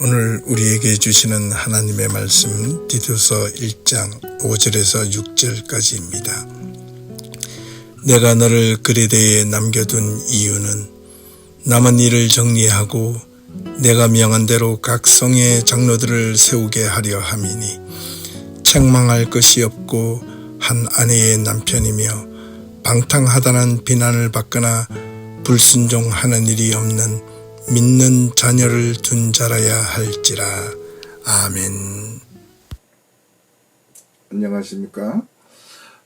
오늘 우리에게 주시는 하나님의 말씀 디도서 1장 5절에서 6절까지입니다. 내가 너를 그레데에 남겨둔 이유는 남은 일을 정리하고 내가 명한 대로 각 성의 장로들을 세우게 하려 함이니 책망할 것이 없고 한 아내의 남편이며 방탕하다는 비난을 받거나 불순종하는 일이 없는 믿는 자녀를 둔 자라야 할지라. 아멘. 안녕하십니까?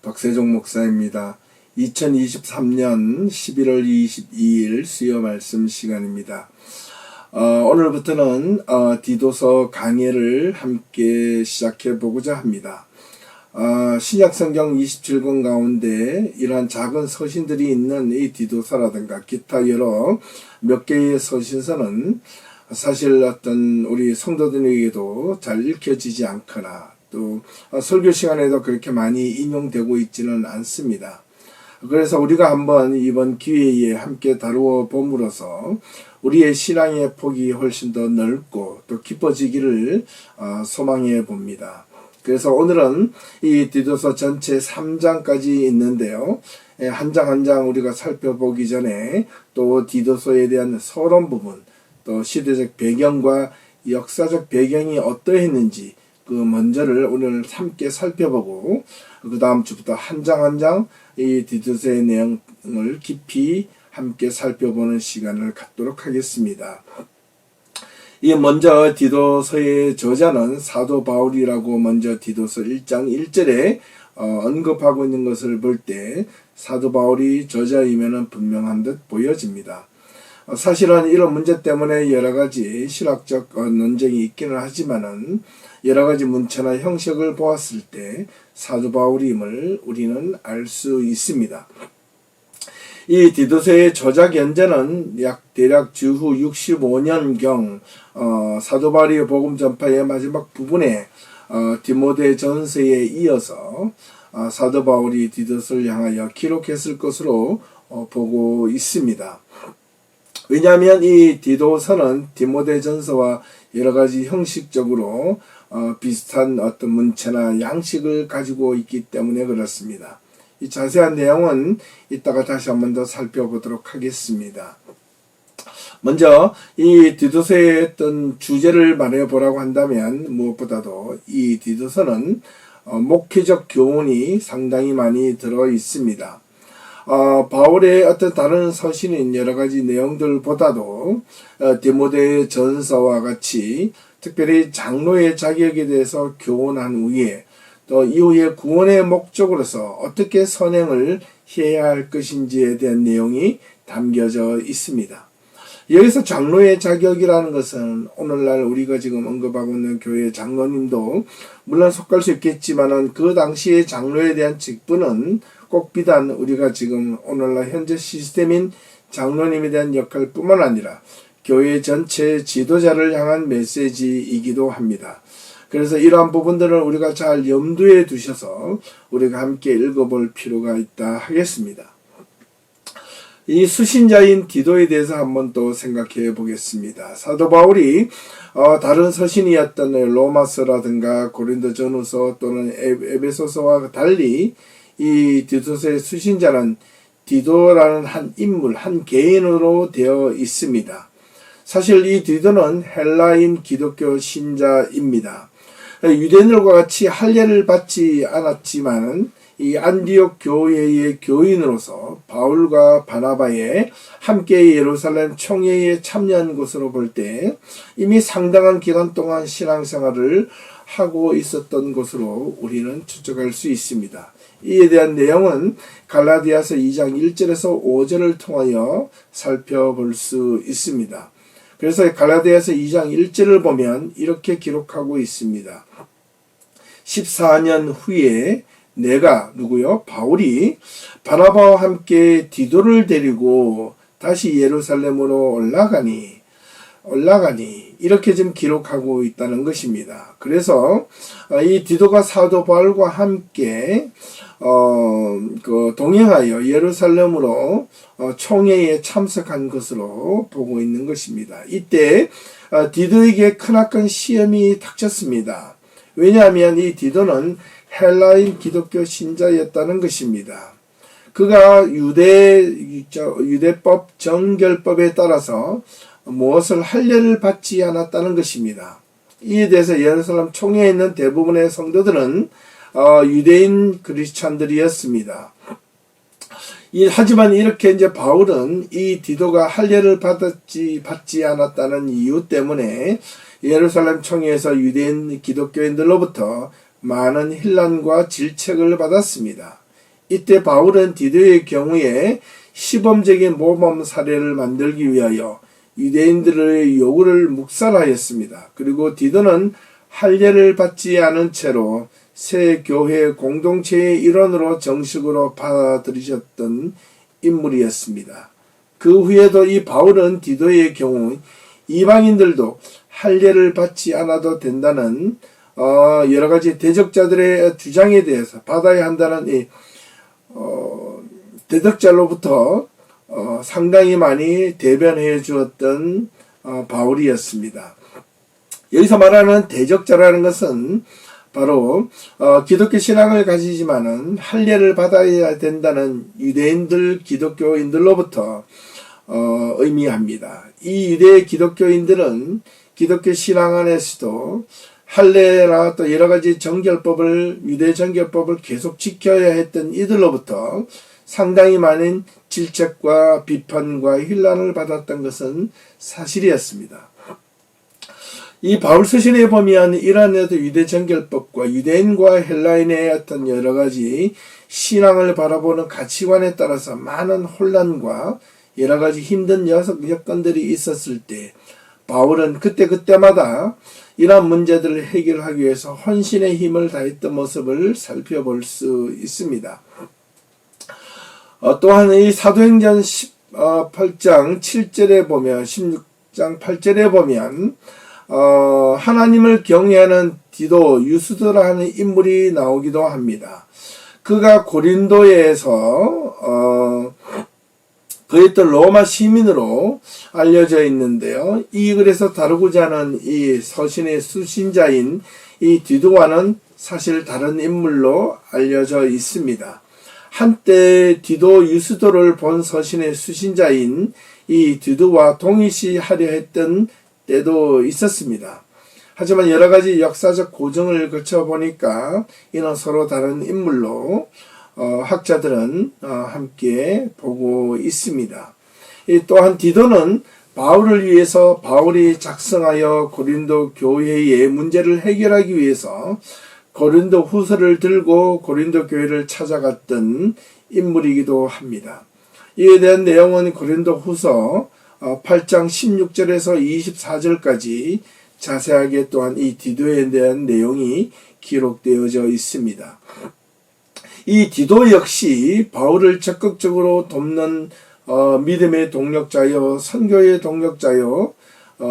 박세종 목사입니다. 2023년 11월 22일 수요 말씀 시간입니다. 오늘부터는 디도서 강해를 함께 시작해 보고자 합니다. 신약성경 27권 가운데 이러한 작은 서신들이 있는 이 디도서라든가 기타 여러 몇 개의 서신서는 사실 어떤 우리 성도들에게도 잘 읽혀지지 않거나 또 설교 시간에도 그렇게 많이 인용되고 있지는 않습니다. 그래서 우리가 한번 이번 기회에 함께 다루어 봄으로써 우리의 신앙의 폭이 훨씬 더 넓고 또 깊어지기를 소망해 봅니다. 그래서 오늘은 이 디도서 전체 3장까지 있는데요. 한 장 한 장 우리가 살펴보기 전에 또 디도서에 대한 서론 부분, 또 시대적 배경과 역사적 배경이 어떠했는지 그 먼저를 오늘 함께 살펴보고 그 다음 주부터 한 장 한 장 이 디도서의 내용을 깊이 함께 살펴보는 시간을 갖도록 하겠습니다. 이 먼저 디도서의 저자는 사도 바울이라고 먼저 디도서 1장 1절에 언급하고 있는 것을 볼 때 사도 바울이 저자이면은 분명한 듯 보여집니다. 사실은 이런 문제 때문에 여러 가지 신학적 논쟁이 있기는 하지만은 여러 가지 문체나 형식을 보았을 때 사도 바울임을 우리는 알 수 있습니다. 이 디도서의 저작 연재는 대략 주후 65년경 사도 바울의 복음 전파의 마지막 부분에 디모데 전서에 이어서 사도 바울이 디도서를 향하여 기록했을 것으로 보고 있습니다. 왜냐하면 이 디도서는 디모데 전서와 여러 가지 형식적으로 비슷한 어떤 문체나 양식을 가지고 있기 때문에 그렇습니다. 이 자세한 내용은 이따가 다시 한 번 더 살펴보도록 하겠습니다. 먼저 이 디도서의 어떤 주제를 말해보라고 한다면 무엇보다도 이 디도서는 목회적 교훈이 상당히 많이 들어 있습니다. 바울의 어떤 다른 서신인 여러 가지 내용들보다도 디모데 전서와 같이 특별히 장로의 자격에 대해서 교훈한 후에 또 이후에 구원의 목적으로서 어떻게 선행을 해야 할 것인지에 대한 내용이 담겨져 있습니다. 여기서 장로의 자격이라는 것은 오늘날 우리가 지금 언급하고 있는 교회 장로님도 물론 속할 수 있겠지만은 그 당시의 장로에 대한 직분은 꼭 비단 우리가 지금 오늘날 현재 시스템인 장로님에 대한 역할뿐만 아니라 교회 전체 지도자를 향한 메시지이기도 합니다. 그래서 이러한 부분들을 우리가 잘 염두에 두셔서 우리가 함께 읽어볼 필요가 있다 하겠습니다. 이 수신자인 디도에 대해서 한번 또 생각해 보겠습니다. 사도 바울이 다른 서신이었던 로마서라든가 고린도전후서 또는 에베소서와 달리 이 디도서의 수신자는 디도라는 한 인물, 한 개인으로 되어 있습니다. 사실 이 디도는 헬라인 기독교 신자입니다. 유대인들과 같이 할례를 받지 않았지만 이 안디옥 교회의 교인으로서 바울과 바나바의 함께 예루살렘 총회에 참여한 것으로 볼 때 이미 상당한 기간 동안 신앙생활을 하고 있었던 것으로 우리는 추측할 수 있습니다. 이에 대한 내용은 갈라디아서 2장 1절에서 5절을 통하여 살펴볼 수 있습니다. 그래서 갈라디아서 2장 1절을 보면 이렇게 기록하고 있습니다. 14년 후에 내가 누구요? 바울이 바나바와 함께 디도를 데리고 다시 예루살렘으로 올라가니 올라가니 이렇게 지금 기록하고 있다는 것입니다. 그래서 이 디도가 사도 바울과 함께 동행하여 예루살렘으로 총회에 참석한 것으로 보고 있는 것입니다. 이때 디도에게 크나큰 시험이 닥쳤습니다. 왜냐하면 이 디도는 헬라인 기독교 신자였다는 것입니다. 그가 유대법 정결법에 따라서 무엇을 할례를 받지 않았다는 것입니다. 이에 대해서 예루살렘 총회에 있는 대부분의 성도들은 유대인 크리스찬들이었습니다. 하지만 이렇게 이제 바울은 이 디도가 할례를 받지 않았다는 이유 때문에 예루살렘 총회에서 유대인 기독교인들로부터 많은 혼란과 질책을 받았습니다. 이때 바울은 디도의 경우에 시범적인 모범 사례를 만들기 위하여 유대인들의 요구를 묵살하였습니다. 그리고 디도는 할례를 받지 않은 채로 새 교회 공동체의 일원으로 정식으로 받아들이셨던 인물이었습니다. 그 후에도 이 바울은 디도의 경우 이방인들도 할례를 받지 않아도 된다는 여러 가지 대적자들의 주장에 대해서 받아야 한다는 이 대적자로부터 상당히 많이 대변해 주었던 바울이었습니다. 여기서 말하는 대적자라는 것은 바로 기독교 신앙을 가지지만은 할례를 받아야 된다는 유대인들 기독교인들로부터 의미합니다. 이 유대 기독교인들은 기독교 신앙 안에서도 할례나 또 여러 가지 유대 정결법을 계속 지켜야 했던 이들로부터 상당히 많은 질책과 비판과 혼란을 받았던 것은 사실이었습니다. 이 바울 서신에 보면 이란에도 유대 정결법과 유대인과 헬라인의 어떤 여러 가지 신앙을 바라보는 가치관에 따라서 많은 혼란과 여러 가지 힘든 여건들이 있었을 때 바울은 그때마다 이러한 문제들을 해결하기 위해서 헌신의 힘을 다했던 모습을 살펴볼 수 있습니다. 또한 이 사도행전 18장 7절에 보면 16장 8절에 보면 하나님을 경외하는 디도 유스도라 하는 인물이 나오기도 합니다. 그가 고린도에서 그랬던 로마 시민으로 알려져 있는데요. 이 글에서 다루고자 하는 이 서신의 수신자인 이 디도와는 사실 다른 인물로 알려져 있습니다. 한때 디도 유스도를 본 서신의 수신자인 이 디도와 동일시하려 했던 때도 있었습니다. 하지만 여러 가지 역사적 고증을 거쳐보니까 이는 서로 다른 인물로 학자들은 함께 보고 있습니다. 또한 디도는 바울을 위해서 바울이 작성하여 고린도 교회의 문제를 해결하기 위해서 고린도 후서를 들고 고린도 교회를 찾아갔던 인물이기도 합니다. 이에 대한 내용은 고린도 후서 8장 16절에서 24절까지 자세하게 또한 이 디도에 대한 내용이 기록되어져 있습니다. 이 디도 역시 바울을 적극적으로 돕는 믿음의 동력자요, 선교의 동력자요,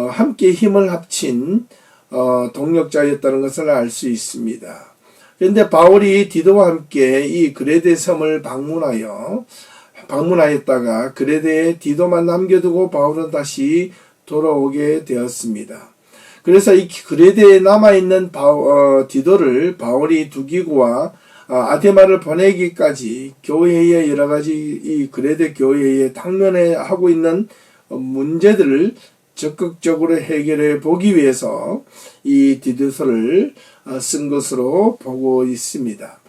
함께 힘을 합친 동력자였다는 것을 알 수 있습니다. 그런데 바울이 디도와 함께 이 그레데 섬을 방문하였다가 그레데에 디도만 남겨두고 바울은 다시 돌아오게 되었습니다. 그래서 이 그레데에 남아있는 디도를 바울이 두기고와 아데마를 보내기까지 교회의 여러 가지 이 그레데 교회에 당면에 하고 있는 문제들을 적극적으로 해결해 보기 위해서 이 디도서를 쓴 것으로 보고 있습니다.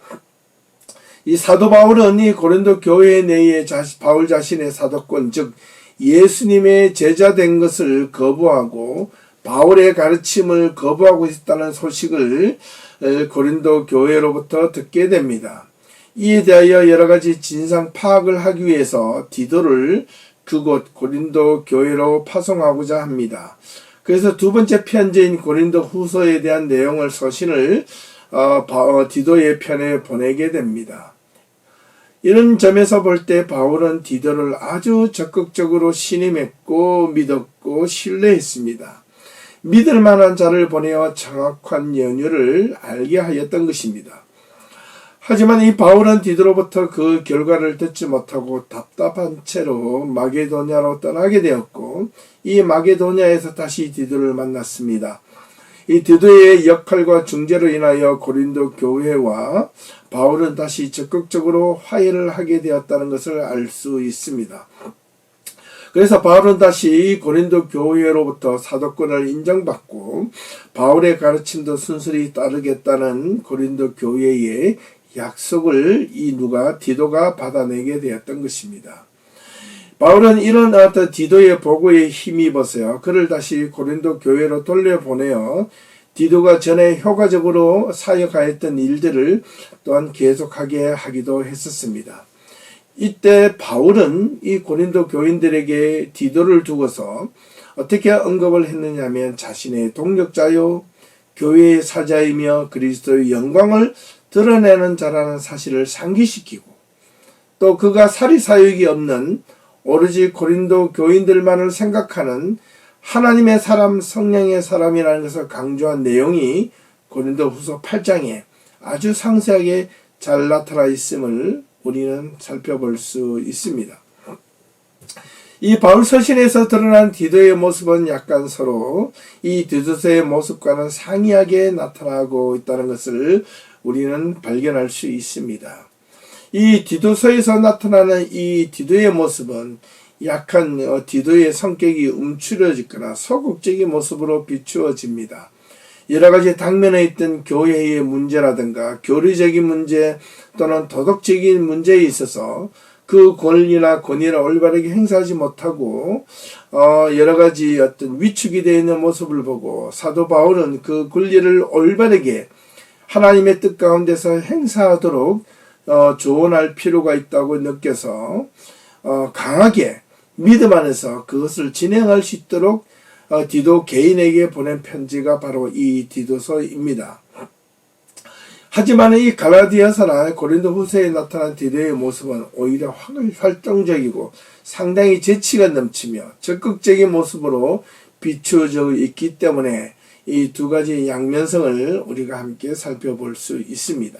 이 사도 바울은 이 고린도 교회 내에 바울 자신의 사도권, 즉 예수님의 제자된 것을 거부하고 바울의 가르침을 거부하고 있다는 소식을 고린도 교회로부터 듣게 됩니다. 이에 대하여 여러 가지 진상 파악을 하기 위해서 디도를 그곳 고린도 교회로 파송하고자 합니다. 그래서 두 번째 편지인 고린도 후서에 대한 내용을 서신을 디도의 편에 보내게 됩니다. 이런 점에서 볼 때 바울은 디도를 아주 적극적으로 신임했고 믿고 신뢰했습니다. 믿을 만한 자를 보내어 정확한 연유를 알게 하였던 것입니다. 하지만 이 바울은 디도로부터 그 결과를 듣지 못하고 답답한 채로 마게도냐로 떠나게 되었고, 이 마게도냐에서 다시 디도를 만났습니다. 이 디도의 역할과 중재로 인하여 고린도 교회와 바울은 다시 적극적으로 화해를 하게 되었다는 것을 알 수 있습니다. 그래서 바울은 다시 고린도 교회로부터 사도권을 인정받고 바울의 가르침도 순순히 따르겠다는 고린도 교회의 약속을 이 디도가 받아내게 되었던 것입니다. 바울은 이런 디도의 보고에 힘입어서요, 그를 다시 고린도 교회로 돌려보내어 디도가 전에 효과적으로 사역하였던 일들을 또한 계속하게 하기도 했었습니다. 이때 바울은 이 고린도 교인들에게 디도를 두고서 어떻게 언급을 했느냐면, 자신의 동력자요 교회의 사자이며 그리스도의 영광을 드러내는 자라는 사실을 상기시키고, 또 그가 사리사욕이 없는 오로지 고린도 교인들만을 생각하는 하나님의 사람, 성령의 사람이라는 것을 강조한 내용이 고린도 후서 8장에 아주 상세하게 잘 나타나 있음을 우리는 살펴볼 수 있습니다. 이 바울 서신에서 드러난 디도의 모습은 약간 서로 이 디도서의 모습과는 상이하게 나타나고 있다는 것을 우리는 발견할 수 있습니다. 이 디도서에서 나타나는 이 디도의 모습은 약한 디도의 성격이 움츠러지거나 소극적인 모습으로 비추어집니다. 여러 가지 당면에 있던 교회의 문제라든가 교리적인 문제 또는 도덕적인 문제에 있어서 그 권리나 권위를 올바르게 행사하지 못하고 여러 가지 어떤 위축이 되어 있는 모습을 보고, 사도 바울은 그 권리를 올바르게 하나님의 뜻 가운데서 행사하도록 조언할 필요가 있다고 느껴서 강하게 믿음 안에서 그것을 진행할 수 있도록 디도 개인에게 보낸 편지가 바로 이 디도서입니다. 하지만 이 갈라디아서나 고린도 후서에 나타난 디도의 모습은 오히려 활동적이고 상당히 재치가 넘치며 적극적인 모습으로 비추어져 있기 때문에 이 두 가지 양면성을 우리가 함께 살펴볼 수 있습니다.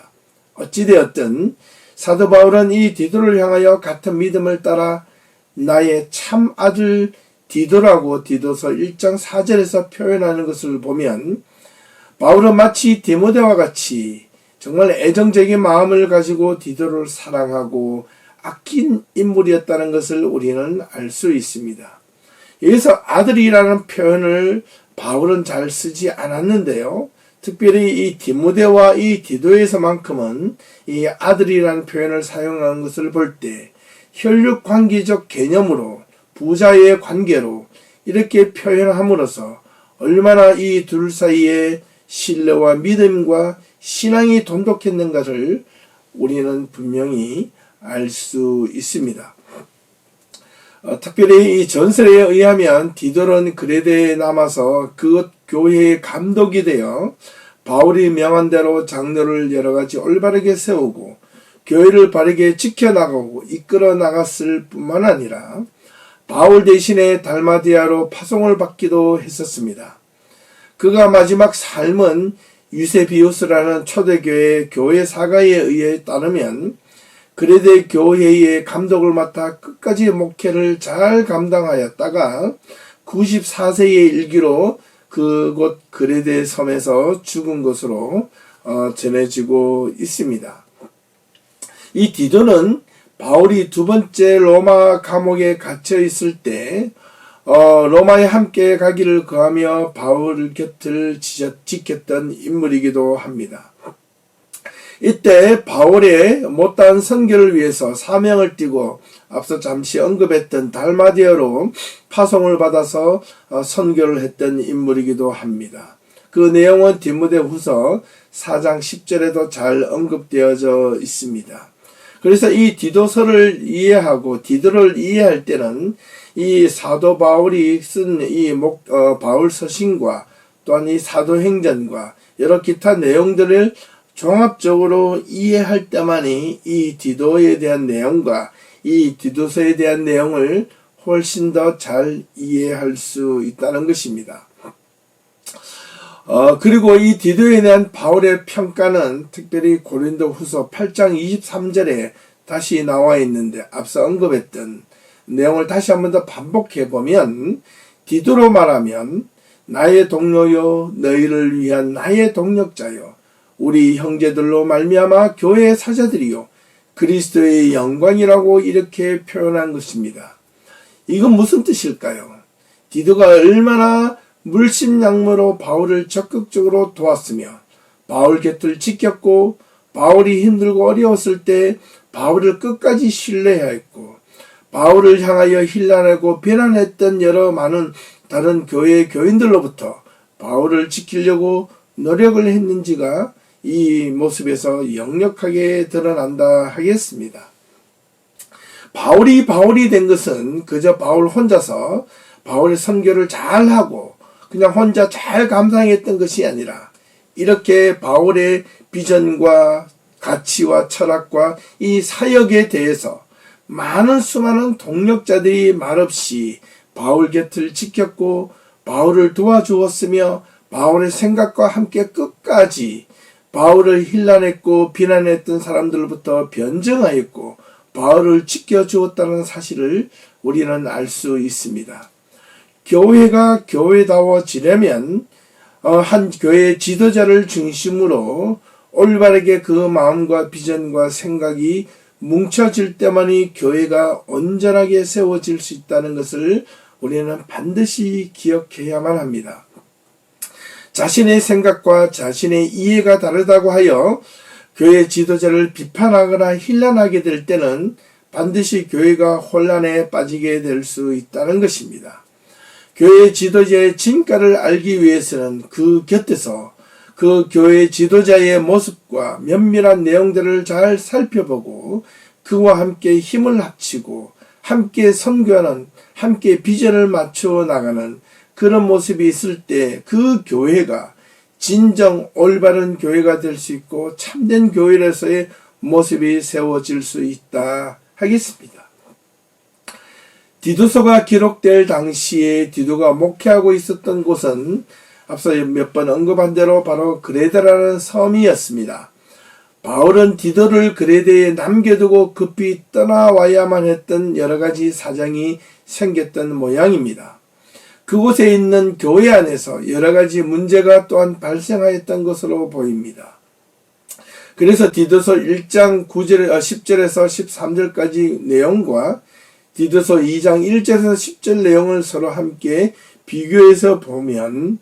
어찌되었든 사도 바울은 이 디도를 향하여 같은 믿음을 따라 나의 참 아들 디도라고 디도서 1장 4절에서 표현하는 것을 보면, 바울은 마치 디모데와 같이 정말 애정적인 마음을 가지고 디도를 사랑하고 아낀 인물이었다는 것을 우리는 알 수 있습니다. 여기서 아들이라는 표현을 바울은 잘 쓰지 않았는데요, 특별히 이 디모데와 이 디도에서만큼은 이 아들이라는 표현을 사용하는 것을 볼 때 혈육 관계적 개념으로 부자의 관계로 이렇게 표현함으로써 얼마나 이 둘 사이에 신뢰와 믿음과 신앙이 돈독했는가를 우리는 분명히 알 수 있습니다. 특별히 이 전설에 의하면 디도는 그레데에 남아서 그곳 교회의 감독이 되어 바울이 명한 대로 장로를 여러 가지 올바르게 세우고 교회를 바르게 지켜나가고 이끌어 나갔을 뿐만 아니라 바울 대신에 달마디아로 파송을 받기도 했었습니다. 그가 마지막 삶은 유세비우스라는 초대교회 교회 사가에 의해 따르면 그레데 교회의 감독을 맡아 끝까지 목회를 잘 감당하였다가 94세의 일기로 그곳 그레데 섬에서 죽은 것으로 전해지고 있습니다. 이 디도는 바울이 두 번째 로마 감옥에 갇혀 있을 때 로마에 함께 가기를 거하며 바울 곁을 지켰던 인물이기도 합니다. 이때 바울의 못다한 선교를 위해서 사명을 띠고 앞서 잠시 언급했던 달마디아로 파송을 받아서 선교를 했던 인물이기도 합니다. 그 내용은 디모데후서 4장 10절에도 잘 언급되어져 있습니다. 그래서 이 디도서를 이해하고 디도를 이해할 때는 이 사도 바울이 쓴 이 바울 서신과 또한 이 사도행전과 여러 기타 내용들을 종합적으로 이해할 때만이 이 디도에 대한 내용과 이 디도서에 대한 내용을 훨씬 더 잘 이해할 수 있다는 것입니다. 그리고 이 디도에 대한 바울의 평가는 특별히 고린도후서 8장 23절에 다시 나와 있는데, 앞서 언급했던 내용을 다시 한 번 더 반복해 보면, 디도로 말하면 나의 동료요 너희를 위한 나의 동력자요 우리 형제들로 말미암아 교회의 사자들이요 그리스도의 영광이라고 이렇게 표현한 것입니다. 이건 무슨 뜻일까요? 디도가 얼마나 물심양모로 바울을 적극적으로 도왔으며 바울 곁을 지켰고, 바울이 힘들고 어려웠을 때 바울을 끝까지 신뢰하였고, 바울을 향하여 힐난하고 비난했던 여러 많은 다른 교회의 교인들로부터 바울을 지키려고 노력을 했는지가 이 모습에서 역력하게 드러난다 하겠습니다. 바울이 된 것은 그저 바울 혼자서 바울의 선교를 잘하고 그냥 혼자 잘 감당했던 것이 아니라, 이렇게 바울의 비전과 가치와 철학과 이 사역에 대해서 많은 수많은 동력자들이 말없이 바울 곁을 지켰고 바울을 도와주었으며, 바울의 생각과 함께 끝까지 바울을 힐난했고 비난했던 사람들로부터 변증하였고 바울을 지켜주었다는 사실을 우리는 알 수 있습니다. 교회가 교회다워지려면 한 교회 지도자를 중심으로 올바르게 그 마음과 비전과 생각이 뭉쳐질 때만이 교회가 온전하게 세워질 수 있다는 것을 우리는 반드시 기억해야만 합니다. 자신의 생각과 자신의 이해가 다르다고 하여 교회 지도자를 비판하거나 힐난하게 될 때는 반드시 교회가 혼란에 빠지게 될 수 있다는 것입니다. 교회 지도자의 진가를 알기 위해서는 그 곁에서 그 교회 지도자의 모습과 면밀한 내용들을 잘 살펴보고 그와 함께 힘을 합치고 함께 선교하는, 함께 비전을 맞추어 나가는 그런 모습이 있을 때 그 교회가 진정 올바른 교회가 될 수 있고 참된 교회로서의 모습이 세워질 수 있다 하겠습니다. 디도서가 기록될 당시에 디도가 목회하고 있었던 곳은 앞서 몇 번 언급한 대로 바로 그레데라는 섬이었습니다. 바울은 디도를 그레데에 남겨두고 급히 떠나와야만 했던 여러 가지 사정이 생겼던 모양입니다. 그곳에 있는 교회 안에서 여러 가지 문제가 또한 발생하였던 것으로 보입니다. 그래서 디도서 1장 10절에서 13절까지 내용과 디도서 2장 1절에서 10절 내용을 서로 함께 비교해서 보면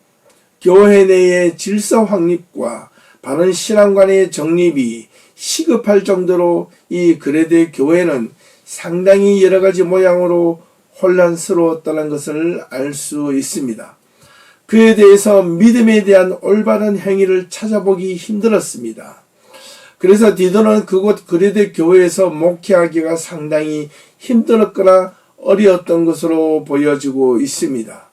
교회 내의 질서 확립과 바른 신앙관의 정립이 시급할 정도로 이 그레데 교회는 상당히 여러 가지 모양으로 혼란스러웠다는 것을 알 수 있습니다. 그에 대해서 믿음에 대한 올바른 행위를 찾아보기 힘들었습니다. 그래서 디도는 그곳 그레데 교회에서 목회하기가 상당히 힘들었거나 어려웠던 것으로 보여지고 있습니다.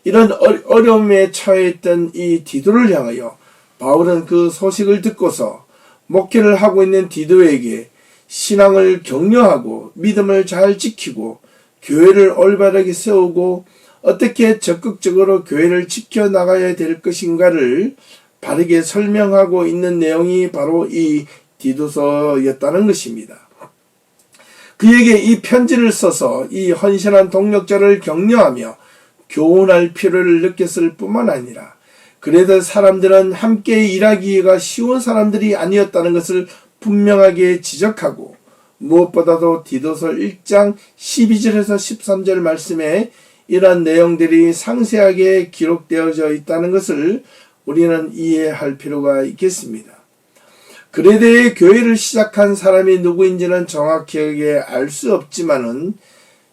이런 어려움에 처해있던 이 디도를 향하여 바울은 그 소식을 듣고서 목회를 하고 있는 디도에게 신앙을 격려하고 믿음을 잘 지키고 교회를 올바르게 세우고 어떻게 적극적으로 교회를 지켜나가야 될 것인가를 바르게 설명하고 있는 내용이 바로 이 디도서였다는 것입니다. 그에게 이 편지를 써서 이 헌신한 동력자를 격려하며 교훈할 필요를 느꼈을 뿐만 아니라 그래도 사람들은 함께 일하기가 쉬운 사람들이 아니었다는 것을 분명하게 지적하고 무엇보다도 디도서 1장 12절에서 13절 말씀에 이러한 내용들이 상세하게 기록되어져 있다는 것을 우리는 이해할 필요가 있겠습니다. 그레데의 교회를 시작한 사람이 누구인지는 정확하게 알 수 없지만은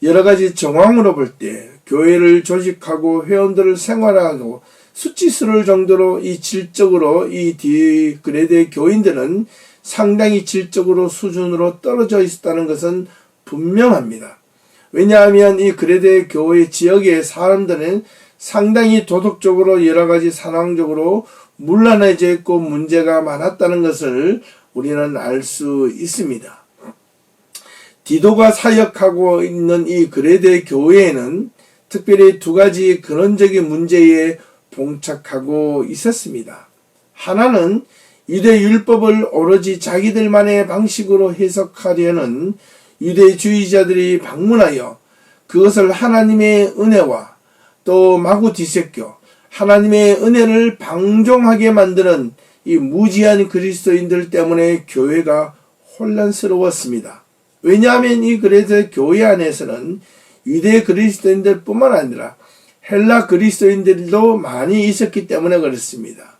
여러 가지 정황으로 볼 때 교회를 조직하고 회원들을 생활하고 수치스러울 정도로 이 질적으로 이 그레데 교인들은 상당히 질적으로 수준으로 떨어져 있었다는 것은 분명합니다. 왜냐하면 이 그레데 교회 지역의 사람들은 상당히 도덕적으로 여러 가지 상황적으로 문란해져 있고 문제가 많았다는 것을 우리는 알 수 있습니다. 디도가 사역하고 있는 이 그레데 교회에는 특별히 두 가지 근원적인 문제에 봉착하고 있었습니다. 하나는 유대 율법을 오로지 자기들만의 방식으로 해석하려는 유대주의자들이 방문하여 그것을 하나님의 은혜와 또 마구 뒤섞여 하나님의 은혜를 방종하게 만드는 이 무지한 그리스도인들 때문에 교회가 혼란스러웠습니다. 왜냐하면 이 그레데 교회 안에서는 유대 그리스도인들 뿐만 아니라 헬라 그리스도인들도 많이 있었기 때문에 그렇습니다.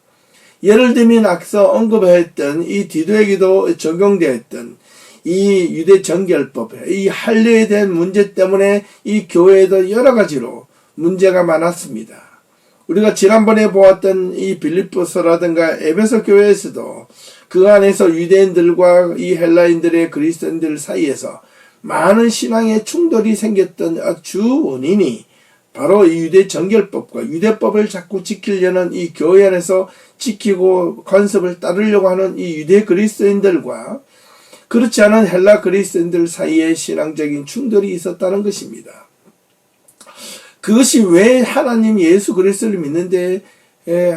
예를 들면 앞서 언급했던 이 디도에게도 적용되었던 이 유대 정결법, 이 할례에 대한 문제 때문에 이 교회에도 여러 가지로 문제가 많았습니다. 우리가 지난번에 보았던 이 빌립보서라든가 에베소 교회에서도 그 안에서 유대인들과 이 헬라인들의 그리스도인들 사이에서 많은 신앙의 충돌이 생겼던 주 원인이 바로 이 유대 정결법과 유대법을 자꾸 지키려는 이 교회 안에서 지키고 관습을 따르려고 하는 이 유대 그리스도인들과 그렇지 않은 헬라 그리스도인들 사이에 신앙적인 충돌이 있었다는 것입니다. 그것이 왜 하나님 예수 그리스도를 믿는데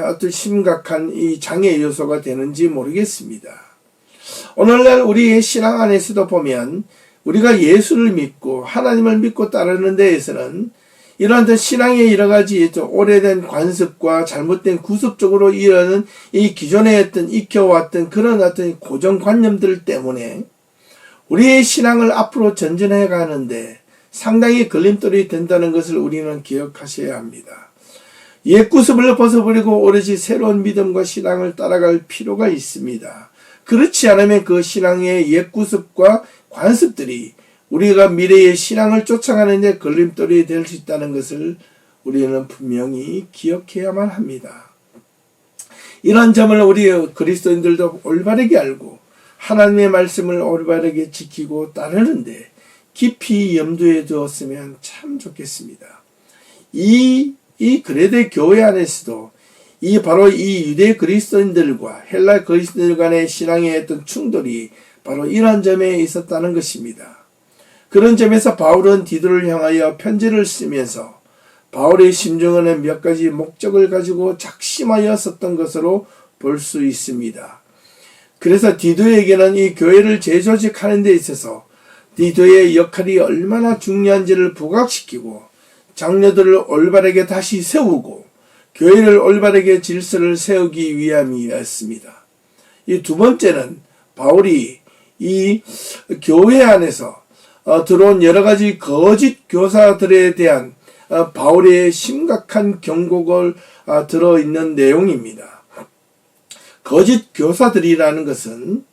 아주 심각한 이 장애 요소가 되는지 모르겠습니다. 오늘날 우리의 신앙 안에서도 보면 우리가 예수를 믿고 하나님을 믿고 따르는 데에서는 이러한 신앙의 여러 가지 오래된 관습과 잘못된 구습적으로 이러는 이 기존에 어떤 익혀왔던 그런 어떤 고정관념들 때문에 우리의 신앙을 앞으로 전진해 가는데 상당히 걸림돌이 된다는 것을 우리는 기억하셔야 합니다. 옛 구습을 벗어버리고 오로지 새로운 믿음과 신앙을 따라갈 필요가 있습니다. 그렇지 않으면 그 신앙의 옛 구습과 관습들이 우리가 미래의 신앙을 쫓아가는 데 걸림돌이 될 수 있다는 것을 우리는 분명히 기억해야만 합니다. 이런 점을 우리 그리스도인들도 올바르게 알고 하나님의 말씀을 올바르게 지키고 따르는데 깊이 염두에 두었으면 참 좋겠습니다. 이 그레데 교회 안에서도 바로 이 유대 그리스도인들과 헬라 그리스도인들 간의 신앙의 어떤 충돌이 바로 이러한 점에 있었다는 것입니다. 그런 점에서 바울은 디도를 향하여 편지를 쓰면서 바울의 심정은 몇 가지 목적을 가지고 작심하여 썼던 것으로 볼 수 있습니다. 그래서 디도에게는 이 교회를 재조직하는 데 있어서 디도의 역할이 얼마나 중요한지를 부각시키고 장로들을 올바르게 다시 세우고 교회를 올바르게 질서를 세우기 위함이었습니다. 이 두 번째는 바울이 이 교회 안에서 들어온 여러 가지 거짓 교사들에 대한 바울의 심각한 경고가 들어있는 내용입니다. 거짓 교사들이라는 것은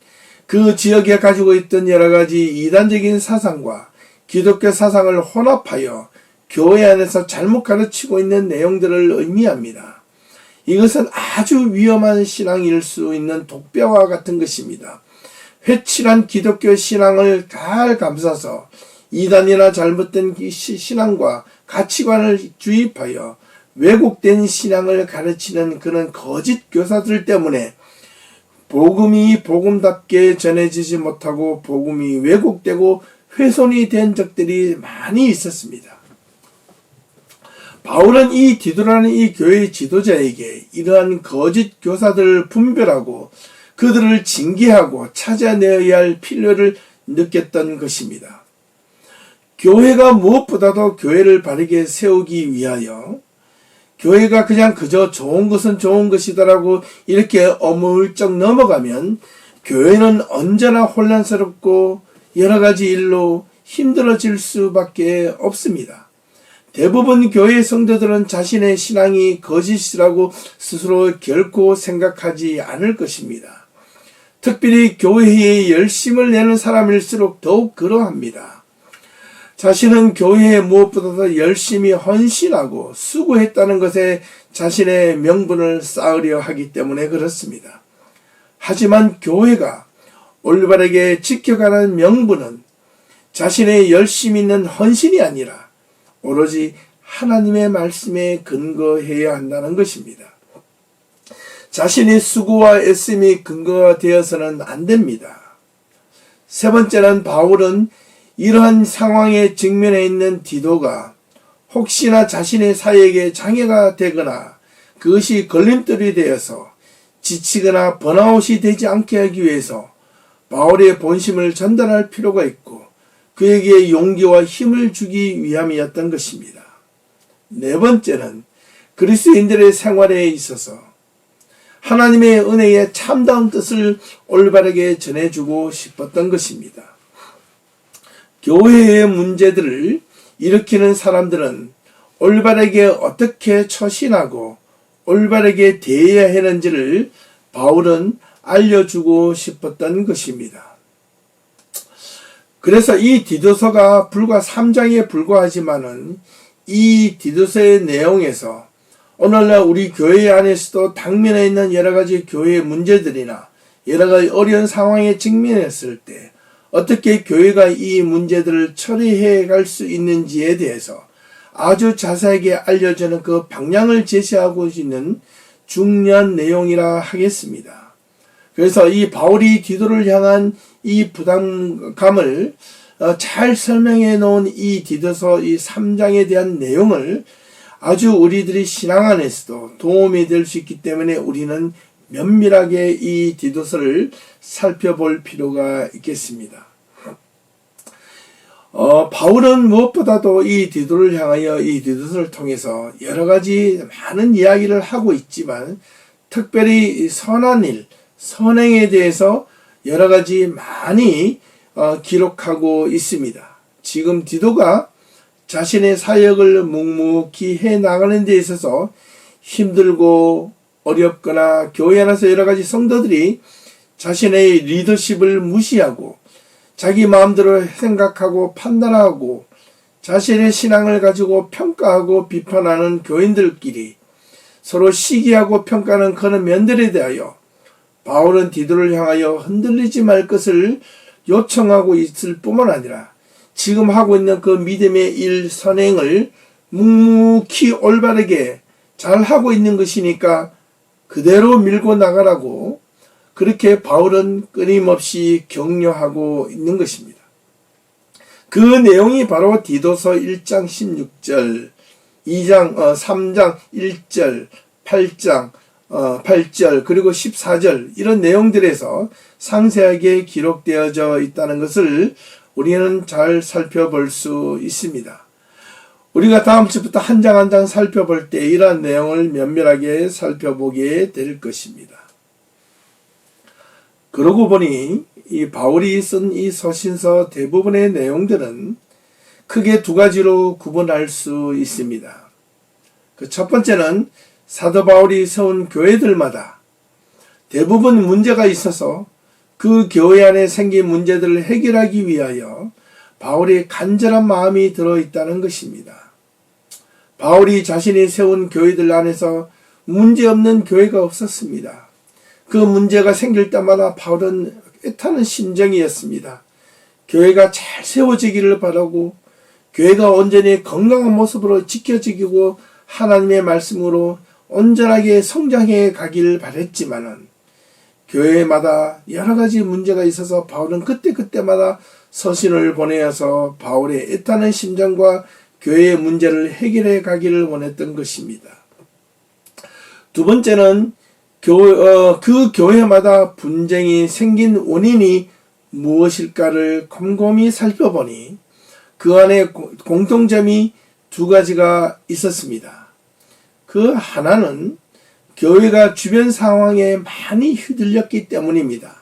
그 지역에 가지고 있던 여러 가지 이단적인 사상과 기독교 사상을 혼합하여 교회 안에서 잘못 가르치고 있는 내용들을 의미합니다. 이것은 아주 위험한 신앙일 수 있는 독배와 같은 것입니다. 회칠한 기독교 신앙을 잘 감싸서 이단이나 잘못된 신앙과 가치관을 주입하여 왜곡된 신앙을 가르치는 그런 거짓 교사들 때문에 복음이 복음답게 전해지지 못하고 복음이 왜곡되고 훼손이 된 적들이 많이 있었습니다. 바울은 이 디도라는 이 교회의 지도자에게 이러한 거짓 교사들을 분별하고 그들을 징계하고 찾아내어야 할 필요를 느꼈던 것입니다. 교회가 무엇보다도 교회를 바르게 세우기 위하여 교회가 그냥 그저 좋은 것은 좋은 것이다라고 이렇게 어물쩍 넘어가면 교회는 언제나 혼란스럽고 여러 가지 일로 힘들어질 수밖에 없습니다. 대부분 교회 성도들은 자신의 신앙이 거짓이라고 스스로 결코 생각하지 않을 것입니다. 특별히 교회에 열심을 내는 사람일수록 더욱 그러합니다. 자신은 교회에 무엇보다도 열심히 헌신하고 수고했다는 것에 자신의 명분을 쌓으려 하기 때문에 그렇습니다. 하지만 교회가 올바르게 지켜가는 명분은 자신의 열심 있는 헌신이 아니라 오로지 하나님의 말씀에 근거해야 한다는 것입니다. 자신의 수고와 애씀이 근거가 되어서는 안 됩니다. 세 번째는 바울은 이러한 상황에 직면해 있는 디도가 혹시나 자신의 사역에 장애가 되거나 그것이 걸림돌이 되어서 지치거나 번아웃이 되지 않게 하기 위해서 바울의 본심을 전달할 필요가 있고 그에게 용기와 힘을 주기 위함이었던 것입니다. 네 번째는 그리스도인들의 생활에 있어서 하나님의 은혜의 참다운 뜻을 올바르게 전해주고 싶었던 것입니다. 교회의 문제들을 일으키는 사람들은 올바르게 어떻게 처신하고 올바르게 대해야 하는지를 바울은 알려주고 싶었던 것입니다. 그래서 이 디도서가 불과 3장에 불과하지만은 이 디도서의 내용에서 오늘날 우리 교회 안에서도 당면해 있는 여러 가지 교회의 문제들이나 여러 가지 어려운 상황에 직면했을 때 어떻게 교회가 이 문제들을 처리해 갈 수 있는지에 대해서 아주 자세하게 알려주는 그 방향을 제시하고 있는 중요한 내용이라 하겠습니다. 그래서 이 바울이 디도를 향한 이 부담감을 잘 설명해 놓은 이 디도서 이 3장에 대한 내용을 아주 우리들이 신앙 안에서도 도움이 될 수 있기 때문에 우리는 면밀하게 이 디도서를 살펴볼 필요가 있겠습니다. 바울은 무엇보다도 이 디도를 향하여 이 디도서를 통해서 여러 가지 많은 이야기를 하고 있지만 특별히 선한 일, 선행에 대해서 여러 가지 많이 기록하고 있습니다. 지금 디도가 자신의 사역을 묵묵히 해 나가는 데 있어서 힘들고 어렵거나 교회 안에서 여러 가지 성도들이 자신의 리더십을 무시하고 자기 마음대로 생각하고 판단하고 자신의 신앙을 가지고 평가하고 비판하는 교인들끼리 서로 시기하고 평가하는 그런 면들에 대하여 바울은 디도를 향하여 흔들리지 말 것을 요청하고 있을 뿐만 아니라 지금 하고 있는 그 믿음의 일 선행을 묵묵히 올바르게 잘 하고 있는 것이니까 그대로 밀고 나가라고 그렇게 바울은 끊임없이 격려하고 있는 것입니다. 그 내용이 바로 디도서 1장 16절, 3장 1절, 8절 그리고 14절 이런 내용들에서 상세하게 기록되어져 있다는 것을 우리는 잘 살펴볼 수 있습니다. 우리가 다음 주부터 한 장 한 장 살펴볼 때 이러한 내용을 면밀하게 살펴보게 될 것입니다. 그러고 보니 이 바울이 쓴 이 서신서 대부분의 내용들은 크게 두 가지로 구분할 수 있습니다. 그 첫 번째는 사도 바울이 세운 교회들마다 대부분 문제가 있어서 그 교회 안에 생긴 문제들을 해결하기 위하여 바울의 간절한 마음이 들어있다는 것입니다. 바울이 자신이 세운 교회들 안에서 문제없는 교회가 없었습니다. 그 문제가 생길 때마다 바울은 애타는 심정이었습니다. 교회가 잘 세워지기를 바라고 교회가 온전히 건강한 모습으로 지켜지고 하나님의 말씀으로 온전하게 성장해 가기를 바랬지만은 교회마다 여러 가지 문제가 있어서 바울은 그때마다 서신을 보내어서 바울의 애타는 심정과 교회의 문제를 해결해 가기를 원했던 것입니다. 두 번째는 그 교회마다 분쟁이 생긴 원인이 무엇일까를 곰곰이 살펴보니 그 안에 공통점이 두 가지가 있었습니다. 그 하나는 교회가 주변 상황에 많이 휘둘렸기 때문입니다.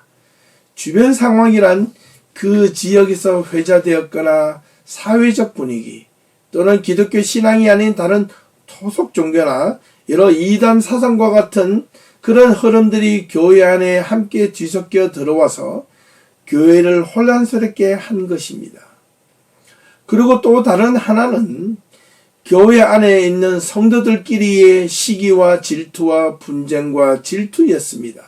주변 상황이란 그 지역에서 회자되었거나 사회적 분위기 또는 기독교 신앙이 아닌 다른 토속 종교나 여러 이단 사상과 같은 그런 흐름들이 교회 안에 함께 뒤섞여 들어와서 교회를 혼란스럽게 한 것입니다. 그리고 또 다른 하나는 교회 안에 있는 성도들끼리의 시기와 질투와 분쟁과 질투였습니다.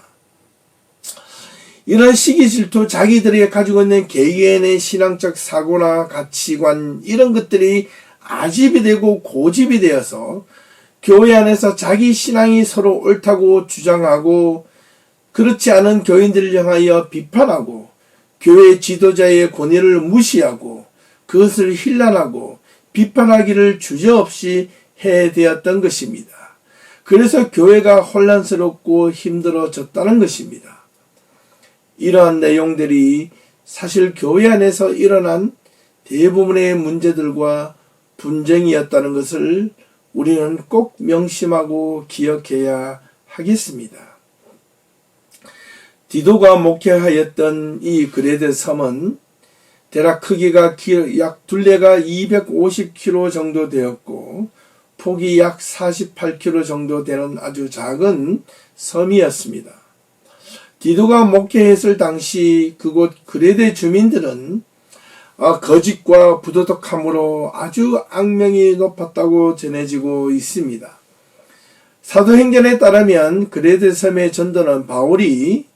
이런 시기 질투, 자기들이 가지고 있는 개개인의 신앙적 사고나 가치관 이런 것들이 아집이 되고 고집이 되어서 교회 안에서 자기 신앙이 서로 옳다고 주장하고 그렇지 않은 교인들을 향하여 비판하고 교회 지도자의 권위를 무시하고 그것을 힐난하고 비판하기를 주저없이 해되었던 것입니다. 그래서 교회가 혼란스럽고 힘들어졌다는 것입니다. 이러한 내용들이 사실 교회 안에서 일어난 대부분의 문제들과 분쟁이었다는 것을 우리는 꼭 명심하고 기억해야 하겠습니다. 디도가 목회하였던 이 그레데 섬은 대략 크기가 약 둘레가 250km 정도 되었고 폭이 약 48km 정도 되는 아주 작은 섬이었습니다. 디도가 목회했을 당시 그곳 그레데 주민들은 거짓과 부도덕함으로 아주 악명이 높았다고 전해지고 있습니다. 사도행전에 따르면 그레데 섬의 전도는 바울이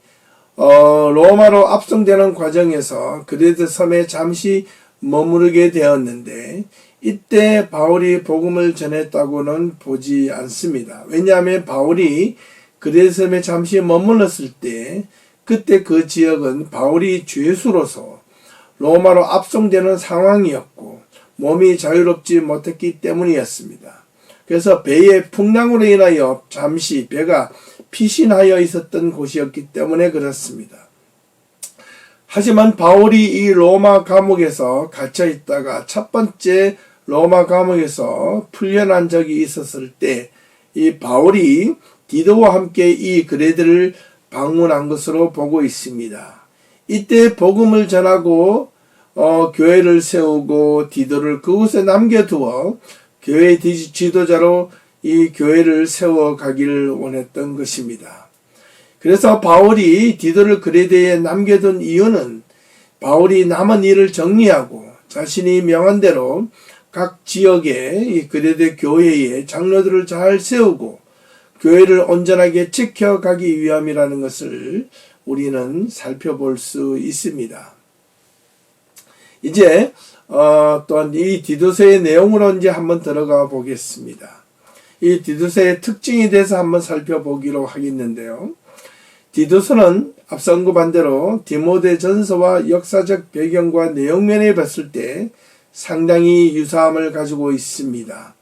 로마로 압송되는 과정에서 그레데 섬에 잠시 머무르게 되었는데 이때 바울이 복음을 전했다고는 보지 않습니다. 왜냐하면 바울이 그레데 섬에 잠시 머물렀을 때 그때 그 지역은 바울이 죄수로서 로마로 압송되는 상황이었고 몸이 자유롭지 못했기 때문이었습니다. 그래서 배의 풍랑으로 인하여 잠시 배가 피신하여 있었던 곳이었기 때문에 그렇습니다. 하지만 바울이 이 로마 감옥에서 갇혀 있다가 첫 번째 로마 감옥에서 풀려난 적이 있었을 때 이 바울이 디도와 함께 이 그레데를 방문한 것으로 보고 있습니다. 이때 복음을 전하고 교회를 세우고 디도를 그곳에 남겨두어 교회 지도자로 이 교회를 세워가기를 원했던 것입니다. 그래서 바울이 디도를 그레데에 남겨둔 이유는 바울이 남은 일을 정리하고 자신이 명한 대로 각 지역의 이 그레데 교회의 장로들을 잘 세우고 교회를 온전하게 지켜가기 위함이라는 것을 우리는 살펴볼 수 있습니다. 이제 또한 이 디도서의 내용으로 이제 한번 들어가 보겠습니다. 이 디도서의 특징에 대해서 한번 살펴보기로 하겠는데요. 디도서는 앞서 언급한 대로 디모데전서와 역사적 배경과 내용면에 봤을 때 상당히 유사함을 가지고 있습니다.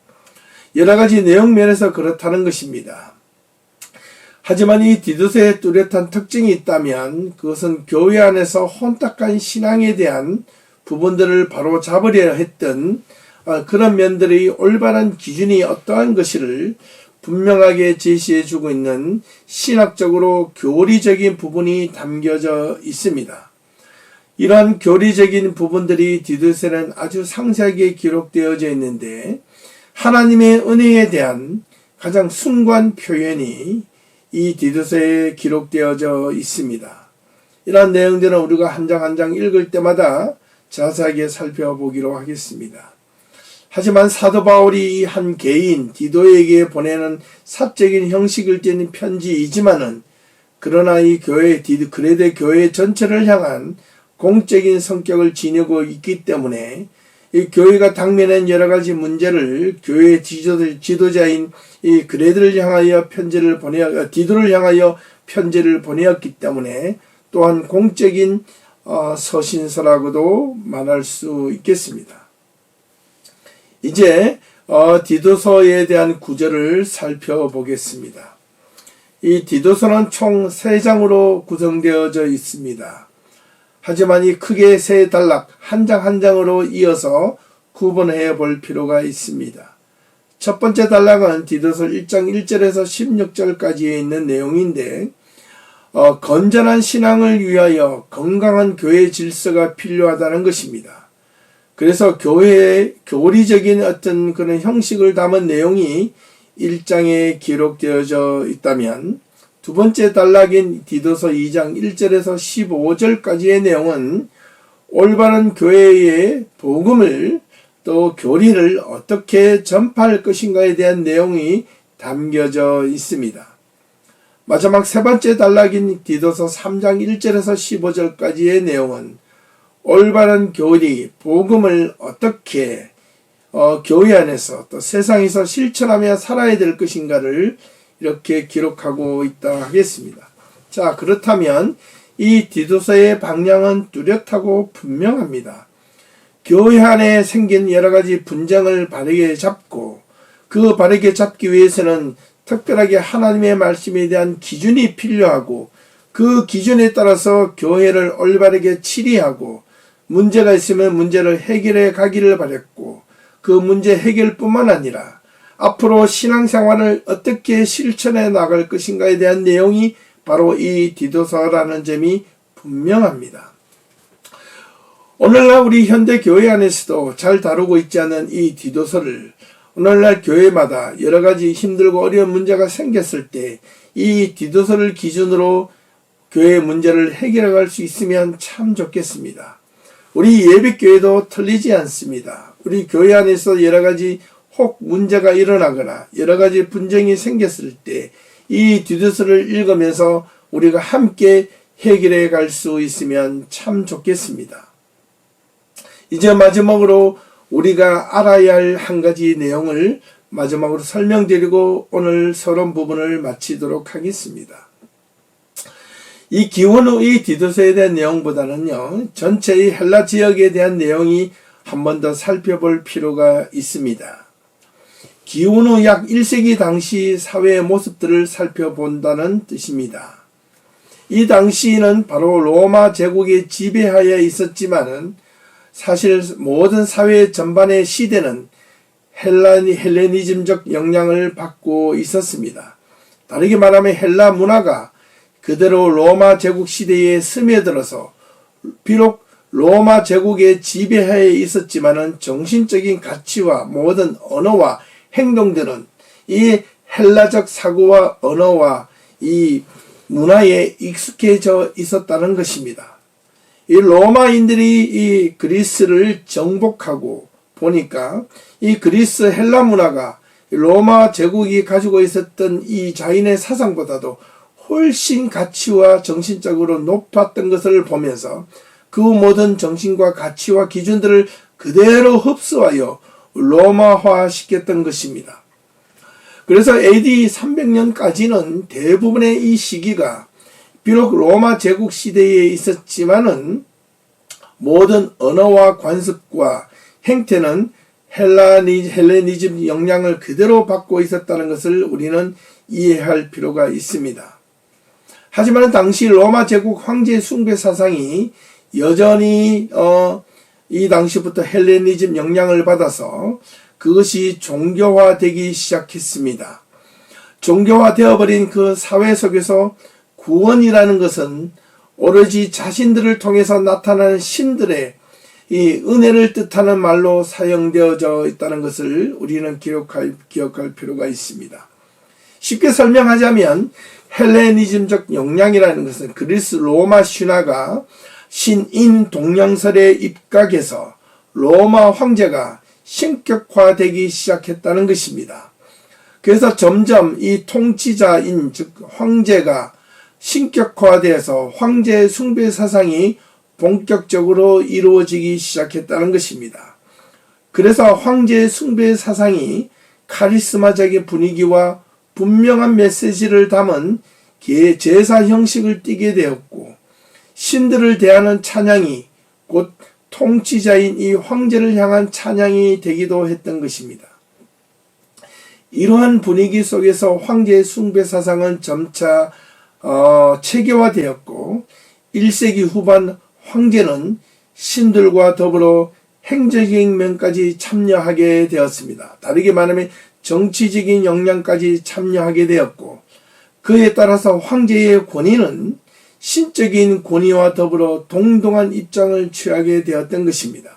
여러 가지 내용면에서 그렇다는 것입니다. 하지만 이 디도서의 뚜렷한 특징이 있다면 그것은 교회 안에서 혼탁한 신앙에 대한 부분들을 바로 잡으려 했던 그런 면들의 올바른 기준이 어떠한 것을 분명하게 제시해주고 있는 신학적으로 교리적인 부분이 담겨져 있습니다. 이러한 교리적인 부분들이 디도서에는 아주 상세하게 기록되어져 있는데 하나님의 은혜에 대한 가장 숭고한 표현이 이 디도서에 기록되어져 있습니다. 이러한 내용들은 우리가 한 장 한 장 읽을 때마다 자세하게 살펴보기로 하겠습니다. 하지만 사도 바울이 한 개인 디도에게 보내는 사적인 형식을 띠는 편지이지만은 그러나 이 교회 그레데 교회 전체를 향한 공적인 성격을 지니고 있기 때문에 이 교회가 당면한 여러 가지 문제를 교회 지도자인 이 그레데를 향하여 디도를 향하여 편지를 보내었기 때문에 또한 공적인 서신서라고도 말할 수 있겠습니다. 이제 디도서에 대한 구절을 살펴보겠습니다. 이 디도서는 총 3장으로 구성되어져 있습니다. 하지만 이 크게 3단락 한 장 한 장으로 이어서 구분해 볼 필요가 있습니다. 첫 번째 단락은 디도서 1장 1절에서 16절까지에 있는 내용인데 건전한 신앙을 위하여 건강한 교회 질서가 필요하다는 것입니다. 그래서 교회의 교리적인 어떤 그런 형식을 담은 내용이 1장에 기록되어져 있다면 두 번째 단락인 디도서 2장 1절에서 15절까지의 내용은 올바른 교회의 복음을 또 교리를 어떻게 전파할 것인가에 대한 내용이 담겨져 있습니다. 마지막 세 번째 단락인 디도서 3장 1절에서 15절까지의 내용은 올바른 교리, 복음을 어떻게 교회 안에서 또 세상에서 실천하며 살아야 될 것인가를 이렇게 기록하고 있다 하겠습니다. 자, 그렇다면 이 디도서의 방향은 뚜렷하고 분명합니다. 교회 안에 생긴 여러 가지 분쟁을 바르게 잡고 그 바르게 잡기 위해서는 특별하게 하나님의 말씀에 대한 기준이 필요하고 그 기준에 따라서 교회를 올바르게 치리하고 문제가 있으면 문제를 해결해 가기를 바랬고 그 문제 해결뿐만 아니라 앞으로 신앙생활을 어떻게 실천해 나갈 것인가에 대한 내용이 바로 이 디도서라는 점이 분명합니다. 오늘날 우리 현대 교회 안에서도 잘 다루고 있지 않은 이 디도서를 오늘날 교회마다 여러 가지 힘들고 어려운 문제가 생겼을 때 이 디도서를 기준으로 교회 문제를 해결해 갈 수 있으면 참 좋겠습니다. 우리 예배교회도 틀리지 않습니다. 우리 교회 안에서 여러 가지 혹 문제가 일어나거나 여러 가지 분쟁이 생겼을 때 이 디도서를 읽으면서 우리가 함께 해결해 갈 수 있으면 참 좋겠습니다. 이제 마지막으로 우리가 알아야 할 한 가지 내용을 마지막으로 설명드리고 오늘 서론 부분을 마치도록 하겠습니다. 이 기원 후 이 디도서에 대한 내용보다는요, 전체의 헬라 지역에 대한 내용이 한 번 더 살펴볼 필요가 있습니다. 기원 후 약 1세기 당시 사회의 모습들을 살펴본다는 뜻입니다. 이 당시는 바로 로마 제국의 지배하에 있었지만은 사실 모든 사회 전반의 시대는 헬레니즘적 영향을 받고 있었습니다. 다르게 말하면 헬라 문화가 그대로 로마 제국 시대에 스며들어서 비록 로마 제국의 지배하에 있었지만은 정신적인 가치와 모든 언어와 행동들은 이 헬라적 사고와 언어와 이 문화에 익숙해져 있었다는 것입니다. 이 로마인들이 이 그리스를 정복하고 보니까 이 그리스 헬라 문화가 로마 제국이 가지고 있었던 이 자인의 사상보다도 훨씬 가치와 정신적으로 높았던 것을 보면서 그 모든 정신과 가치와 기준들을 그대로 흡수하여 로마화 시켰던 것입니다. 그래서 AD 300년까지는 대부분의 이 시기가 비록 로마 제국 시대에 있었지만은 모든 언어와 관습과 행태는 헬레니즘 영향을 그대로 받고 있었다는 것을 우리는 이해할 필요가 있습니다. 하지만 당시 로마 제국 황제 숭배 사상이 여전히 이 당시부터 헬레니즘 영향을 받아서 그것이 종교화되기 시작했습니다. 종교화되어버린 그 사회 속에서 구원이라는 것은 오로지 자신들을 통해서 나타나는 신들의 이 은혜를 뜻하는 말로 사용되어져 있다는 것을 우리는 기억할 필요가 있습니다. 쉽게 설명하자면 헬레니즘적 영향이라는 것은 그리스 로마 신화가 신인 동양설에 입각해서 로마 황제가 신격화되기 시작했다는 것입니다. 그래서 점점 이 통치자인 즉 황제가 신격화되어서 황제 숭배 사상이 본격적으로 이루어지기 시작했다는 것입니다. 그래서 황제 숭배 사상이 카리스마적인 분위기와 분명한 메시지를 담은 제사 형식을 띠게 되었고 신들을 대하는 찬양이 곧 통치자인 이 황제를 향한 찬양이 되기도 했던 것입니다. 이러한 분위기 속에서 황제 숭배 사상은 점차 체계화되었고 1세기 후반 황제는 신들과 더불어 행정적인 면까지 참여하게 되었습니다. 다르게 말하면 정치적인 역량까지 참여하게 되었고 그에 따라서 황제의 권위는 신적인 권위와 더불어 동등한 입장을 취하게 되었던 것입니다.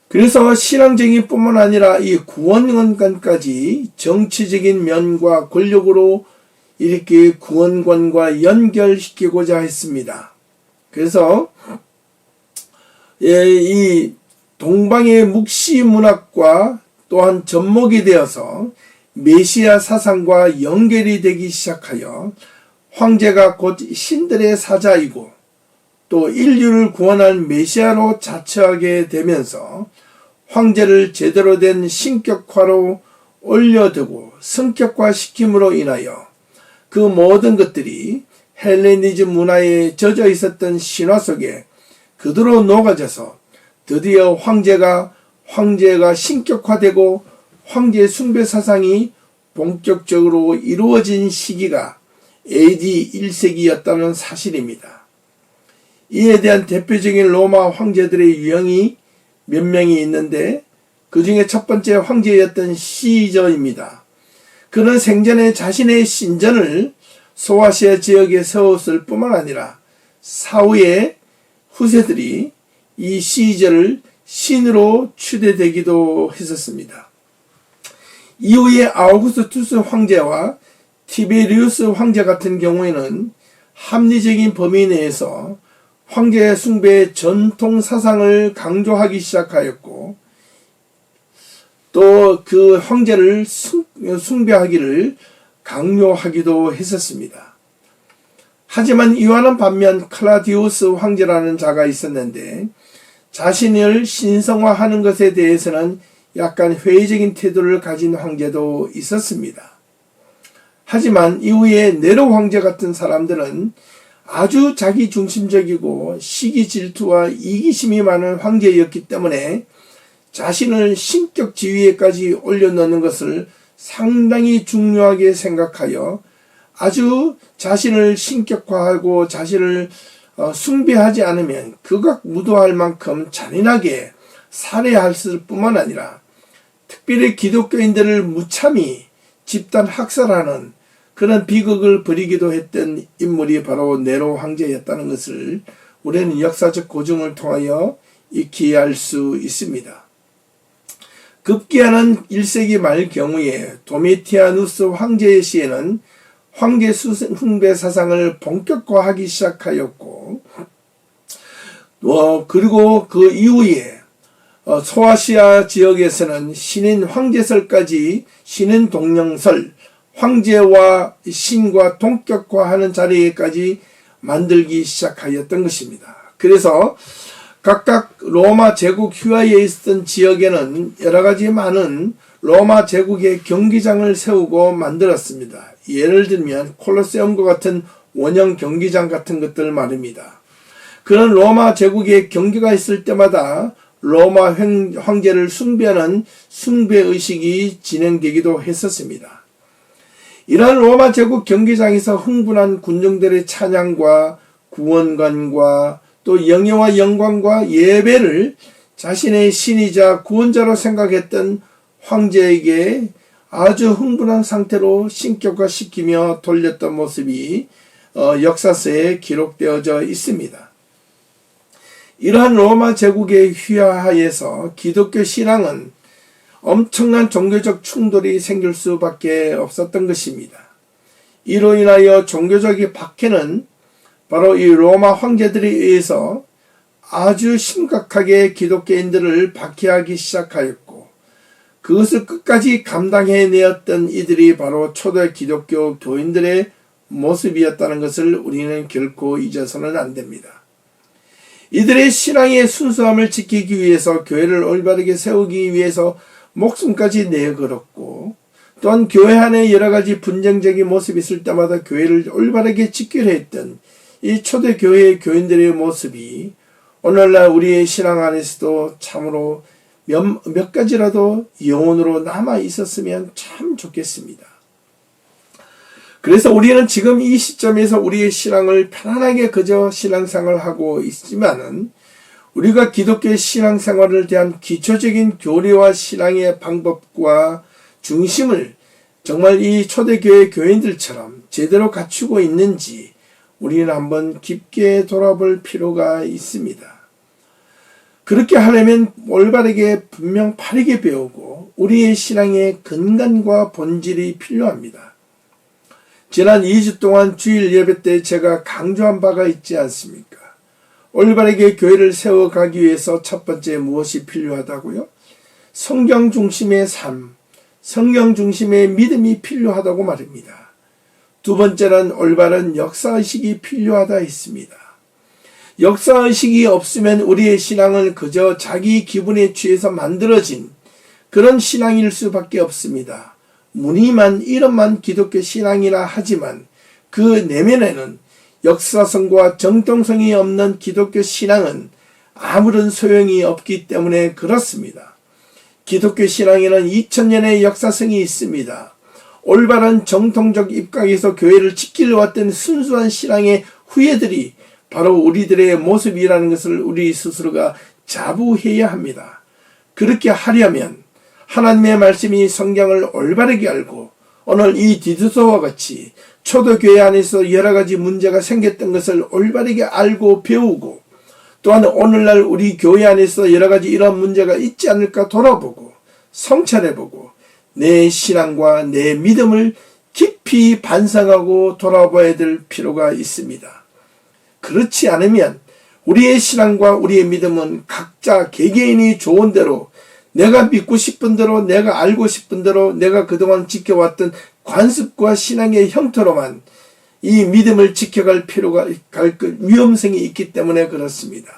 그래서 신앙적인 뿐만 아니라 이 구원관까지 정치적인 면과 권력으로 이렇게 구원관과 연결시키고자 했습니다. 그래서 이 동방의 묵시 문학과 또한 접목이 되어서 메시아 사상과 연결이 되기 시작하여 황제가 곧 신들의 사자이고 또 인류를 구원할 메시아로 자처하게 되면서 황제를 제대로 된 신격화로 올려두고 성격화시킴으로 인하여 그 모든 것들이 헬레니즘 문화에 젖어 있었던 신화 속에 그대로 녹아져서 드디어 황제가 신격화되고 황제 숭배 사상이 본격적으로 이루어진 시기가 AD 1세기였다는 사실입니다. 이에 대한 대표적인 로마 황제들의 유형이 몇 명이 있는데 그 중에 첫 번째 황제였던 시저입니다. 그는 생전에 자신의 신전을 소아시아 지역에 세웠을 뿐만 아니라 사후에 후세들이 이 시저를 신으로 추대되기도 했었습니다. 이후에 아우구스투스 황제와 티베리우스 황제 같은 경우에는 합리적인 범위 내에서 황제 숭배의 전통 사상을 강조하기 시작하였고 또 그 황제를 숭배하기를 강요하기도 했었습니다. 하지만 이와는 반면 클라디우스 황제라는 자가 있었는데 자신을 신성화하는 것에 대해서는 약간 회의적인 태도를 가진 황제도 있었습니다. 하지만 이후에 네로 황제 같은 사람들은 아주 자기중심적이고 시기 질투와 이기심이 많은 황제였기 때문에 자신을 신격 지위에까지 올려놓는 것을 상당히 중요하게 생각하여 아주 자신을 신격화하고 자신을 숭배하지 않으면 극악무도할 만큼 잔인하게 살해할 뿐만 아니라 특별히 기독교인들을 무참히 집단 학살하는 그런 비극을 벌이기도 했던 인물이 바로 네로 황제였다는 것을 우리는 역사적 고증을 통하여 익히 알 수 있습니다. 급기야는 1세기 말 경우에 도미티아누스 황제의 시에는 황제 숭배 사상을 본격화하기 시작하였고 그리고 그 이후에 소아시아 지역에서는 신인 황제설까지 신인 동령설, 황제와 신과 동격화하는 자리에까지 만들기 시작하였던 것입니다. 그래서 각각 로마 제국 휘하에 있었던 지역에는 여러 가지 많은 로마 제국의 경기장을 세우고 만들었습니다. 예를 들면 콜로세움과 같은 원형 경기장 같은 것들 말입니다. 그런 로마 제국의 경기가 있을 때마다 로마 황제를 숭배하는 숭배의식이 진행되기도 했었습니다. 이러한 로마 제국 경기장에서 흥분한 군중들의 찬양과 구원관과 또 영예와 영광과 예배를 자신의 신이자 구원자로 생각했던 황제에게 아주 흥분한 상태로 신격화시키며 돌렸던 모습이 역사서에 기록되어져 있습니다. 이러한 로마 제국의 휘하에서 기독교 신앙은 엄청난 종교적 충돌이 생길 수밖에 없었던 것입니다. 이로 인하여 종교적 박해는 바로 이 로마 황제들에 의해서 아주 심각하게 기독교인들을 박해하기 시작하였고 그것을 끝까지 감당해내었던 이들이 바로 초대 기독교 교인들의 모습이었다는 것을 우리는 결코 잊어서는 안 됩니다. 이들의 신앙의 순수함을 지키기 위해서 교회를 올바르게 세우기 위해서 목숨까지 내걸었고 또한 교회 안에 여러 가지 분쟁적인 모습이 있을 때마다 교회를 올바르게 지키려 했던 이 초대교회의 교인들의 모습이 오늘날 우리의 신앙 안에서도 참으로 몇 가지라도 영혼으로 남아 있었으면 참 좋겠습니다. 그래서 우리는 지금 이 시점에서 우리의 신앙을 편안하게 그저 신앙생활을 하고 있지만은 우리가 기독교의 신앙생활을 대한 기초적인 교리와 신앙의 방법과 중심을 정말 이 초대교회 교인들처럼 제대로 갖추고 있는지 우리는 한번 깊게 돌아볼 필요가 있습니다. 그렇게 하려면 올바르게 분명 바르게 배우고 우리의 신앙의 근간과 본질이 필요합니다. 지난 2주 동안 주일 예배 때 제가 강조한 바가 있지 않습니까? 올바르게 교회를 세워가기 위해서 첫 번째 무엇이 필요하다고요? 성경 중심의 삶, 성경 중심의 믿음이 필요하다고 말입니다. 두 번째는 올바른 역사의식이 필요하다 했습니다. 역사의식이 없으면 우리의 신앙은 그저 자기 기분에 취해서 만들어진 그런 신앙일 수밖에 없습니다. 무늬만 이름만 기독교 신앙이라 하지만 그 내면에는 역사성과 정통성이 없는 기독교 신앙은 아무런 소용이 없기 때문에 그렇습니다. 기독교 신앙에는 2000년의 역사성이 있습니다. 올바른 정통적 입각에서 교회를 지키려왔던 순수한 신앙의 후예들이 바로 우리들의 모습이라는 것을 우리 스스로가 자부해야 합니다. 그렇게 하려면 하나님의 말씀이 성경을 올바르게 알고 오늘 이 디도서와 같이 초대교회 안에서 여러 가지 문제가 생겼던 것을 올바르게 알고 배우고 또한 오늘날 우리 교회 안에서 여러 가지 이런 문제가 있지 않을까 돌아보고 성찰해보고 내 신앙과 내 믿음을 깊이 반성하고 돌아봐야 될 필요가 있습니다. 그렇지 않으면 우리의 신앙과 우리의 믿음은 각자 개개인이 좋은 대로 내가 믿고 싶은 대로 내가 알고 싶은 대로 내가 그동안 지켜왔던 관습과 신앙의 형태로만 이 믿음을 지켜갈 필요가 위험성이 있기 때문에 그렇습니다.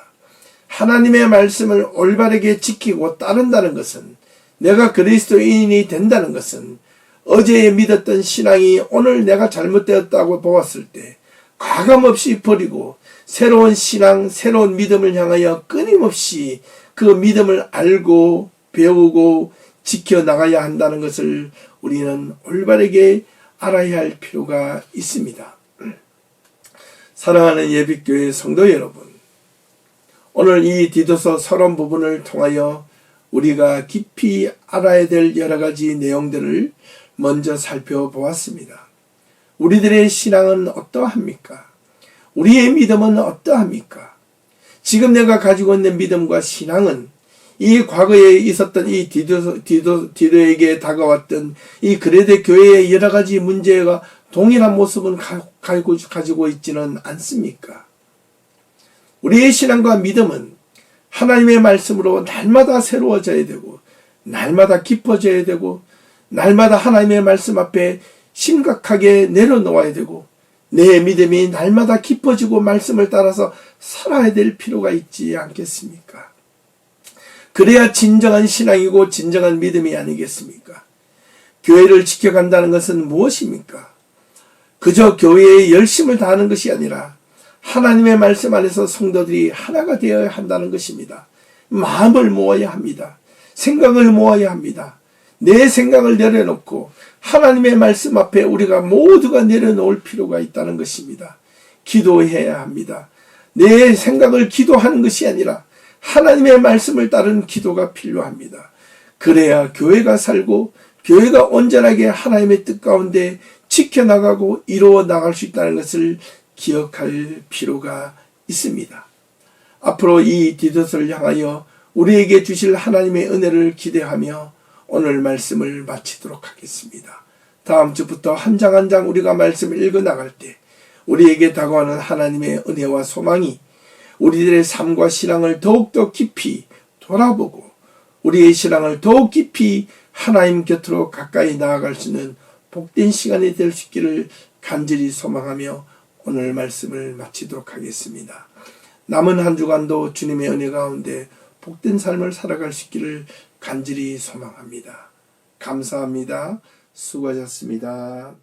하나님의 말씀을 올바르게 지키고 따른다는 것은 내가 그리스도인이 된다는 것은 어제 믿었던 신앙이 오늘 내가 잘못되었다고 보았을 때 과감없이 버리고 새로운 신앙, 새로운 믿음을 향하여 끊임없이 그 믿음을 알고 배우고 지켜나가야 한다는 것을 우리는 올바르게 알아야 할 필요가 있습니다. 사랑하는 예비교회 성도 여러분, 오늘 이 디도서 서론 부분을 통하여 우리가 깊이 알아야 될 여러 가지 내용들을 먼저 살펴보았습니다. 우리들의 신앙은 어떠합니까? 우리의 믿음은 어떠합니까? 지금 내가 가지고 있는 믿음과 신앙은 이 과거에 있었던 이 디도에게 다가왔던 이 그레데 교회의 여러 가지 문제가 동일한 모습은 가지고 있지는 않습니까? 우리의 신앙과 믿음은 하나님의 말씀으로 날마다 새로워져야 되고 날마다 깊어져야 되고 날마다 하나님의 말씀 앞에 심각하게 내려놓아야 되고 내 믿음이 날마다 깊어지고 말씀을 따라서 살아야 될 필요가 있지 않겠습니까? 그래야 진정한 신앙이고 진정한 믿음이 아니겠습니까? 교회를 지켜간다는 것은 무엇입니까? 그저 교회에 열심을 다하는 것이 아니라 하나님의 말씀 안에서 성도들이 하나가 되어야 한다는 것입니다. 마음을 모아야 합니다. 생각을 모아야 합니다. 내 생각을 내려놓고 하나님의 말씀 앞에 우리가 모두가 내려놓을 필요가 있다는 것입니다. 기도해야 합니다. 내 생각을 기도하는 것이 아니라 하나님의 말씀을 따른 기도가 필요합니다. 그래야 교회가 살고 교회가 온전하게 하나님의 뜻 가운데 지켜나가고 이루어 나갈 수 있다는 것을 기억할 필요가 있습니다. 앞으로 이 디도서를 향하여 우리에게 주실 하나님의 은혜를 기대하며 오늘 말씀을 마치도록 하겠습니다. 다음 주부터 한 장 한 장 우리가 말씀을 읽어 나갈 때 우리에게 다가오는 하나님의 은혜와 소망이 우리들의 삶과 신앙을 더욱더 깊이 돌아보고 우리의 신앙을 더욱 깊이 하나님 곁으로 가까이 나아갈 수 있는 복된 시간이 될 수 있기를 간절히 소망하며 오늘 말씀을 마치도록 하겠습니다. 남은 한 주간도 주님의 은혜 가운데 복된 삶을 살아갈 수 있기를 간절히 소망합니다. 감사합니다. 수고하셨습니다.